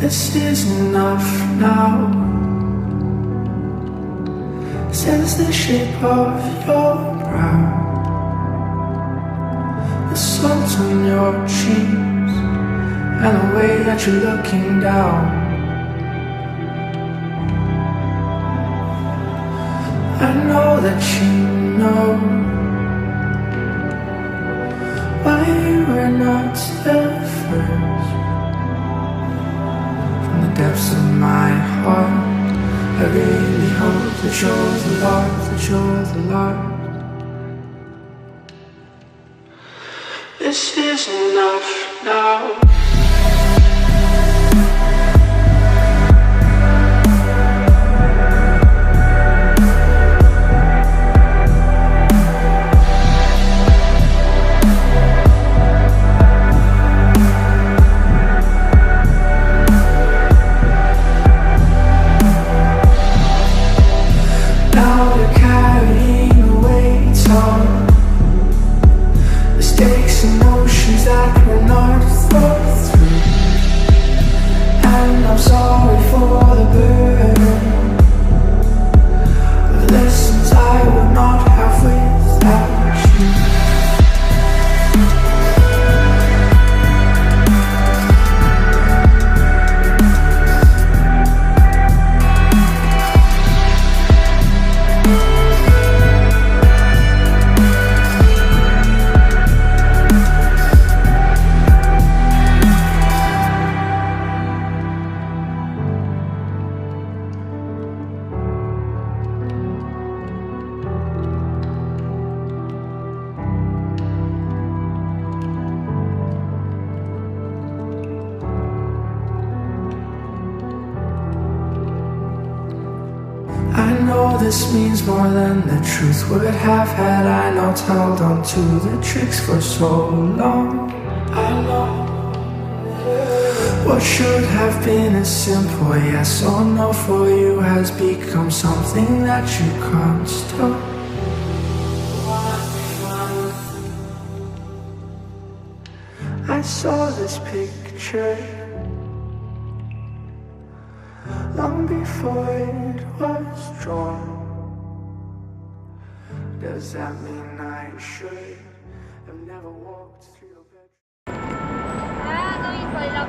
This is enough now, says the shape of your brow, the salt on your cheeks, and the way that you're looking down. I know that you know why you were not there first. From the depths of my heart, I really hope that you're the Lord, that you're the Lord. This is enough now. This means more than the truth would have had I not held on to the tricks for so long. I know what should have been a simple yes or no for you has become something that you can't stop. I saw this picture long before it was drawn. Does that mean I should have never walked through your bedroom? Ah, no, hijo de la